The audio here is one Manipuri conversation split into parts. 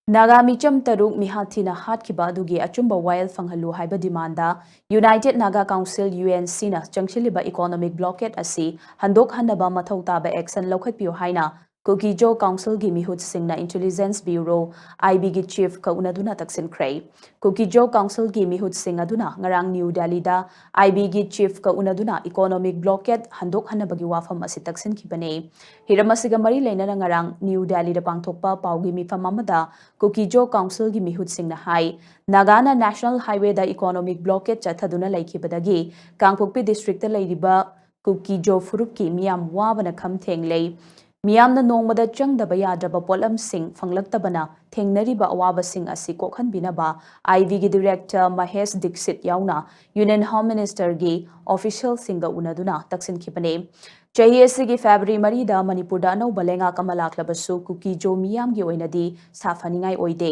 Naga micham taruk mihathina hatkiba adugi achumba wayel fanghalu haiba demanda United Naga Council UNC na changchiliba economic blockade asi handok hanaba mathau taba action lokhatpiu haina Kuki Jo Council gi mihut singna Intelligence Bureau IB gi chief ka unaduna taksin kray Kuki Jo Council gi mihut sing aduna ngarang New Delhi da IB gi chief ka unaduna economic blockade handok hanaba gi wafam asi taksin kibane hiramasiga mari leinana ngarang New Delhi da pangthokpa paugi mifam amada Kuki Jo Council gi mihut singna hai Nagana National Highway da economic blockade chathaduna laikibadagi Kangpokpi district ta leiriba Kuki Jo Furup ki miyam wabana kham thenglei Miyamna nongmada changdaba yadraba polam sing fanglaktabana thengnariba awaba sing asi kokhanbinaba IV gi director Mahesh Dixit yauna Union Home Minister gi official singa unaduna taksin khipane Chahi asigi February marida Manipurda anauba lenga kamalaklabasu Kuki Jo miyam gi oinadi safaningai oide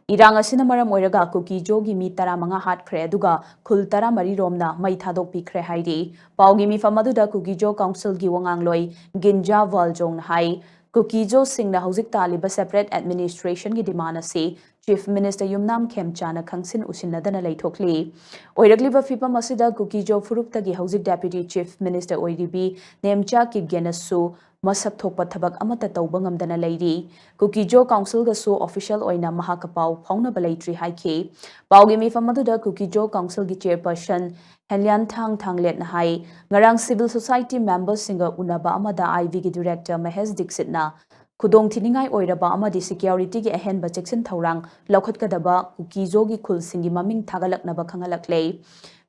Irang asina maram oiraga Kuki Jo gi mi tara manga hatkre aduga khul tara mari romna mai thadok pikre hairi paugi mi famaduda Kuki Jo Council gi wangangloi Ginja Waljong hai Kuki Jo singna hauzik taliba separate administration gi demand asi Chief Minister Yumnam Khemchana khangsin usinadana leithokli oiragliba fipam asida Kuki Jo Furupta gi hauzik Deputy Chief Minister oiribi Nemcha ki genasu masak thokpa thabak amata tawba ngamdana leiri Kuki Jo Council ga su official oina mahakapau phauna balaitri haiki paugi mi famaduda Kuki Jo Council gi chairperson Henlian Thang let na hai ngarang civil society members singa unaba amada IV gi director Mahesh Dixit na Kudong thiningai oiraba amadi security gi ahenba checksin thorang laukhatkadaba Kuki Jo gi khul singi maming thagalaknaba khangalakle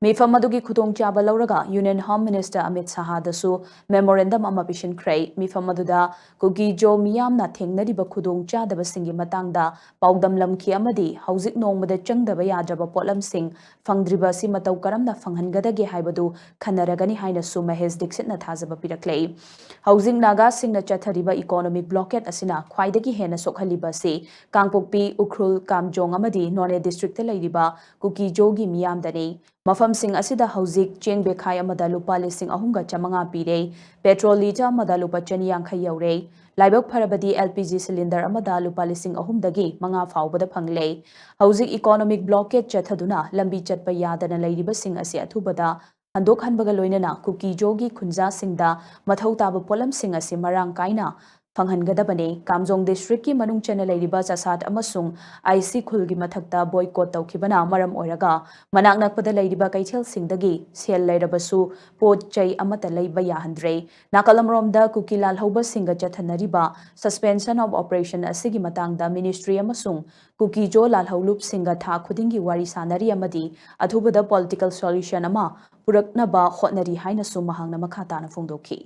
Mifam adugi khudong chaba lauraga Union Home Minister Amit Saha dasu memorandum ama pishin kray mifam aduda Kuki Jo miyamna thengnariba khudong chadaba singi matangda paudam lamki amadi hauzik nongmada changdaba yadraba potlam sing fangdriba si matau karamna fanghangadage haibadu khanaragani haina su Mahesh Dixit na thazaba pirakle Housing Naga singna chathariba economic blockade asina khwaidagi hena sokhaliba si Kangpokpi Ukhrul Kamjong amadi None district leiriba Kuki Jo gi miyamdani Mafam sing asida hauzik cheng bekhai amada lupa lising ahunga chamanga pire petrol liter amada lupa chani yangkhai yaure laibok pharabadi LPG cylinder amada lupa lising ahumdagi manga faubada phangle hauzik economic blockade chathaduna lambi chatpa yadana leiriba sing asi athubada handok hanbaga loinana Kuki Jo gi khunja singda mathau taba polam sing asi marang kaina Fanghangadabane Kamjong district ki manung chana leiriba chasat amasung IC khulgi mathakta boycott tawkhibana maram oiraga manak nakpada leiriba kaithel singdagi sel leirabasu pot chai amata leiba yahandre nakalamromda Kukilal hoba singa chathanariba suspension of operation asigi matangda ministry amasung Kuki Jo lalholup singa tha khudingi wari sanari amadi athubada political solution ama puraknaba hotnari haina su mahangna makhatana phongdokhi